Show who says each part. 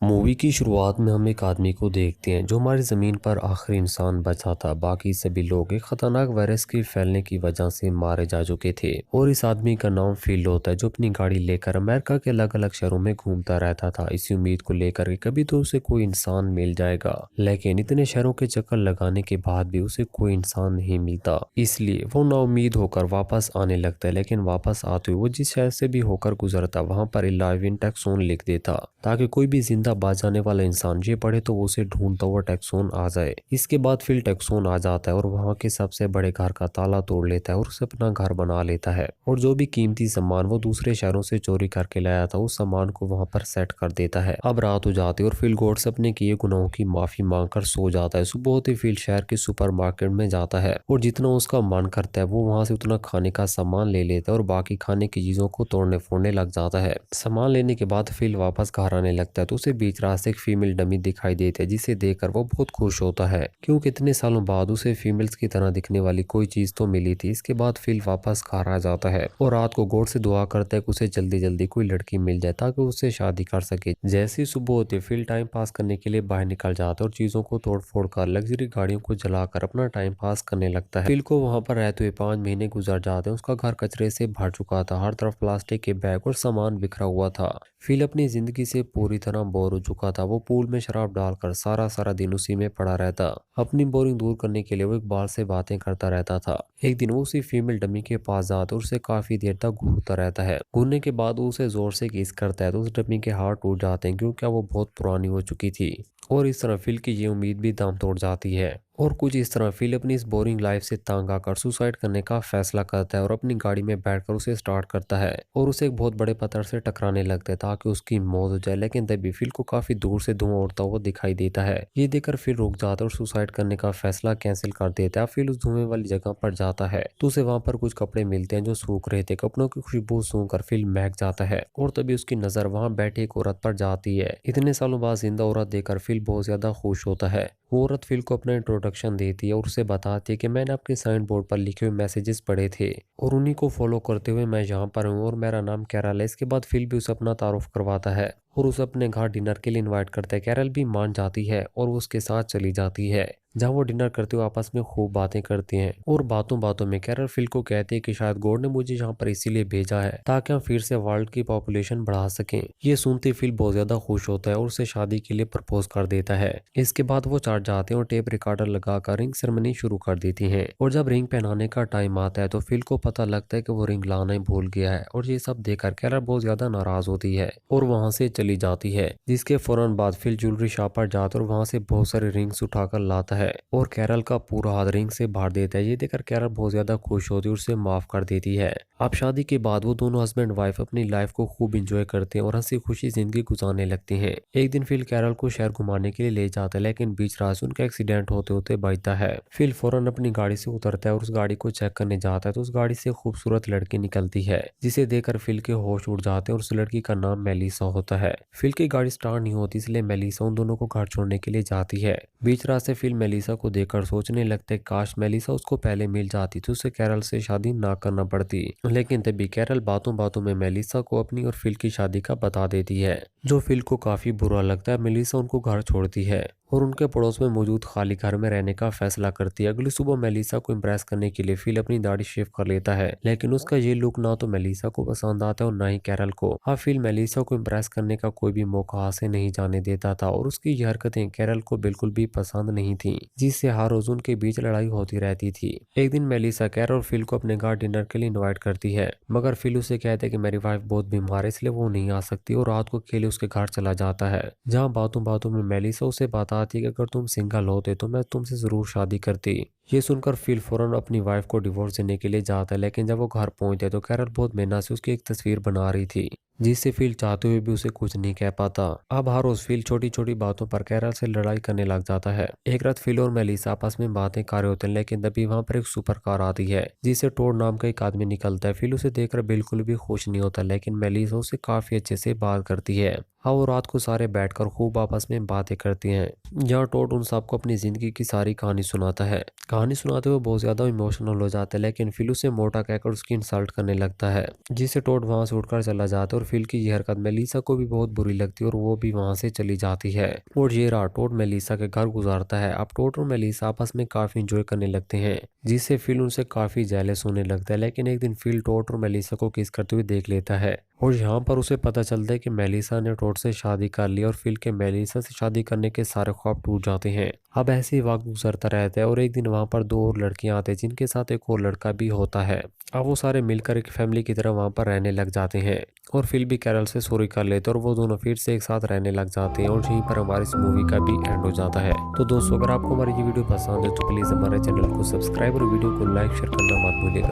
Speaker 1: Movie की शुरुआत में हम एक आदमी को देखते हैं जो हमारी ज़मीन पर आखिरी इंसान बचा था। बाकी सभी लोग एक खतरनाक वायरस के फैलने की वजह से मारे जा चुके थे। और इस आदमी का नाम फिल होता है जो अपनी गाड़ी लेकर अमेरिका के अलग अलग शहरों में घूमता रहता था, इसी उम्मीद को लेकर कि कभी तो उसे कोई इंसान मिल जाएगा। लेकिन इतने शहरों के चक्कर लगाने के बाद भी उसे कोई इंसान नहीं मिलता, इसलिए वो नाउम्मीद होकर वापस आने लगता है। लेकिन वापस आते हुए वो जिस शहर से भी होकर गुजरता वहां पर इलाइव इन टेक्सोन लिख देता, ताकि कोई भी जिंदा बाज जाने वाला इंसान ये पढ़े तो वो उसे ढूंढता हुआ टेक्सोन आ जाए। इसके बाद फिल टेक्सोन आ जाता है और वहां के सबसे बड़े घर का ताला तोड़ लेता है और उसे अपना घर बना लेता है। और जो भी कीमती सामान वो दूसरे शहरों से चोरी करके लाया था उस सामान को वहां पर सेट कर देता है। अब रात हो जाती है और फिल गॉड से अपने किए गुनाहों की माफी मांगकर सो जाता है। सुबह होते फिल शहर के सुपरमार्केट में जाता है और जितना उसका मन करता है वो वहां से उतना खाने का सामान ले लेता है और बाकी खाने की चीजों को तोड़ने फोड़ने लग जाता है। सामान लेने के बाद फिल वापस घर आने लगता है तो उसे बीच रास्ते एक फीमेल डमी दिखाई देती है, जिसे देखकर वो बहुत खुश होता है क्योंकि इतने सालों बाद उसे फीमेल्स की तरह दिखने वाली कोई चीज तो मिली थी। इसके बाद फिल वापस घर आ जाता है और रात को गॉड से दुआ करता है कि उसे जल्दी जल्दी कोई लड़की मिल जाए ताकि उससे शादी कर सके। जैसे ही सुबह होती है फिल टाइम पास करने के लिए बाहर निकल जाता है और चीजों को तोड़ फोड़ कर लग्जरी गाड़ियों को जलाकर अपना टाइम पास करने लगता है। फिल को वहां पर रहते हुए 5 महीने गुजर जाते हैं। उसका घर कचरे से भर चुका था, हर तरफ प्लास्टिक के बैग और सामान बिखरा हुआ था। फिल अपनी जिंदगी से पूरी तरह बोर हो चुका था। वो पूल में शराब डालकर सारा सारा दिन उसी में पड़ा रहता। अपनी बोरिंग दूर करने के लिए वो एक बार से बातें करता रहता था। एक दिन वो उसी फीमेल डमी के पास जाता और उससे काफी देर तक घूरता रहता है। घूरने के बाद वो उसे जोर से किस करता है तो उस डमी के हाथ टूट जाते हैं क्योंकि वो बहुत पुरानी हो चुकी थी। और इस तरह फिल की ये उम्मीद भी दम तोड़ जाती है। और कुछ इस तरह फिल अपनी इस बोरिंग लाइफ से तंग आकर सुसाइड करने का फैसला करता है और अपनी गाड़ी में बैठकर उसे स्टार्ट करता है और उसे एक बहुत बड़े पत्थर से टकराने लगता है ताकि उसकी मौत हो जाए। लेकिन तभी फिल को काफी दूर से धुआं उड़ता हुआ दिखाई देता है। ये देखकर फिल रुक जाता है और सुसाइड करने का फैसला कैंसिल कर देता है। फिल उस धुएं वाली जगह पर जाता है तो उसे वहां पर कुछ कपड़े मिलते हैं जो सूख रहे थे। कपड़ों की खुशबू सूंघकर फिल महक जाता है और तभी उसकी नजर वहां बैठी एक औरत पर जाती है। इतने सालों बाद जिंदा औरत देखकर फिल बहुत ज्यादा खुश होता है। वो औरत फिल को अपना इंट्रोडक्शन देती है और उसे बताती है कि मैंने आपके साइन बोर्ड पर लिखे हुए मैसेजेस पढ़े थे और उन्हीं को फॉलो करते हुए मैं यहाँ पर हूँ और मेरा नाम कैरल है। इसके बाद फिल भी उसे अपना तारुफ करवाता है और उसे अपने घर डिनर के लिए इनवाइट करता है। कैरल भी मान जाती है और वो उसके साथ चली जाती है, जहाँ वो डिनर करते हुए आपस में खूब बातें करते हैं। और बातों बातों में कैरल फिल को कहती है कि शायद गॉड ने मुझे यहाँ पर इसीलिए भेजा है ताकि हम फिर से वर्ल्ड की पॉपुलेशन बढ़ा सकें। ये सुनते फिल बहुत ज्यादा खुश होता है और उसे शादी के लिए प्रपोज कर देता है। इसके बाद वो चार जाते हैं और टेप रिकॉर्डर लगाकर रिंग सेरेमनी शुरू कर देती हैं। और जब रिंग पहनाने का टाइम आता है तो फिल को पता लगता है कि वो रिंग लाना ही भूल गया है और ये सब देखकर कैरल बहुत ज्यादा नाराज होती है और वहां से चली जाती है। जिसके फौरन बाद फिल ज्वेलरी शॉप पर जाता है और वहां से बहुत सारे रिंग्स उठाकर लाता है और कैरल का पूरा हाथ रिंग से भर देता है। ये देखकर कैरल बहुत ज्यादा खुश होती है और उसे माफ कर देती है। अब शादी के बाद वो दोनों हस्बैंड वाइफ अपनी लाइफ को खूब इंजॉय करते हैं और हंसी खुशी जिंदगी गुजारने लगते हैं। एक दिन फिल कैरल को शहर घुमाने के लिए ले जाता है, लेकिन बीच रास्ते उनका एक्सीडेंट होते होते बचता है। फिल फौरन अपनी गाड़ी से उतरता है और उस गाड़ी को चेक करने जाता है तो उस गाड़ी से खूबसूरत लड़की निकलती है, जिसे देखकर फिल के होश उड़ जाते हैं और उस लड़की का नाम मेलिसा होता है। फिल की गाड़ी स्टार्ट नहीं होती, इसलिए मेलिसा उन दोनों को घर छोड़ने के लिए जाती है। बीच रास्ते फिल मेलिसा को देखकर सोचने लगता है काश मेलिसा उसको पहले मिल जाती तो उसे कैरल से शादी ना करना पड़ती। लेकिन तभी कैरल बातों बातों में मेलिसा को अपनी और फिल की शादी का बता देती है, जो फिल को काफी बुरा लगता है। मेलिसा उनको घर छोड़ती है और उनके पड़ोस में मौजूद खाली घर में रहने का फैसला करती है। अगली सुबह मेलिसा को इम्प्रेस करने के लिए फिल अपनी दाढ़ी शेव कर लेता है, लेकिन उसका ये लुक ना तो मेलिसा को पसंद आता है और ना ही कैरल को। अब फिल मेलिसा को इम्प्रेस करने का कोई भी मौका हाथ से नहीं जाने देता था और उसकी ये हरकतें कैरल को बिल्कुल भी पसंद नहीं थी, जिससे हर रोज उनके बीच लड़ाई होती रहती थी। एक दिन मेलिसा कैरल और फिल को अपने घर डिनर के लिए इन्वाइट करती है, मगर फिल उसे कहते हैं कि मेरी वाइफ बहुत बीमार है इसलिए वो नहीं आ सकती और रात को अकेले उसके घर चला जाता है। जहाँ बातों बातों में मेलिसा उसे बताती है कि अगर तुम सिंगल होते तो मैं तुमसे जरूर शादी करती। ये सुनकर फिल फौरन अपनी वाइफ को डिवोर्स देने के लिए जाता है, लेकिन जब वो घर पहुंचते तो कैरल बहुत मेहनत से उसकी एक तस्वीर बना रही थी, जिससे फिल चाहते हुए भी उसे कुछ नहीं कह पाता। अब हर रोज फिल छोटी छोटी बातों पर कैरल से लड़ाई करने लग जाता है। एक रात फिल और मेलिसा आपस में बातें कर रहे होते हैं, लेकिन तभी वहां पर एक सुपर कार आती है, जिसे टोड नाम का एक आदमी निकलता है। फिल उसे देखकर बिल्कुल भी खुश नहीं होता, लेकिन मेलिसा उसे काफी अच्छे से बात करती है। हाँ, वो रात को सारे बैठकर खूब आपस में बातें करती हैं, जहाँ टोड उन सबको अपनी जिंदगी की सारी कहानी सुनाता है। कहानी सुनाते हुए बहुत ज़्यादा इमोशनल हो जाता है, लेकिन फिल उसे मोटा कहकर उसकी इंसल्ट करने लगता है, जिससे टोड वहां से उठकर चला जाता है और फिल की ये हरकत मेलिसा को भी बहुत बुरी लगती है और वो भी वहां से चली जाती है। और ये रहा टोड मेलिसा के घर गुजारता है। अब टोड और मेलिसा आपस में काफी इंजॉय करने लगते हैं, जिससे फिल उनसे काफी जेलस होने लगता है। लेकिन एक दिन फिल टोड और मेलिसा को किस करते हुए देख लेता है और यहाँ पर उसे पता चलता है कि मेलिसा ने टोड से शादी कर ली और फिल के मेलिसा से शादी करने के सारे ख्वाब टूट जाते हैं। अब ऐसे ही वक्त गुजरता रहता है और एक दिन वहां पर दो और लड़कियां आते हैं, जिनके साथ एक और लड़का भी होता है। अब वो सारे मिलकर एक फैमिली की तरह वहां पर रहने लग जाते हैं और फिल भी कैरल से सॉरी कर लेते हैं और वो दोनों फिर से एक साथ रहने लग जाते हैं और यहीं पर हमारी इस मूवी का भी एंड हो जाता है। तो दोस्तों, अगर आपको हमारी ये वीडियो पसंद है तो प्लीज हमारे चैनल को सब्सक्राइब और वीडियो को लाइक शेयर करना मत भूलिएगा।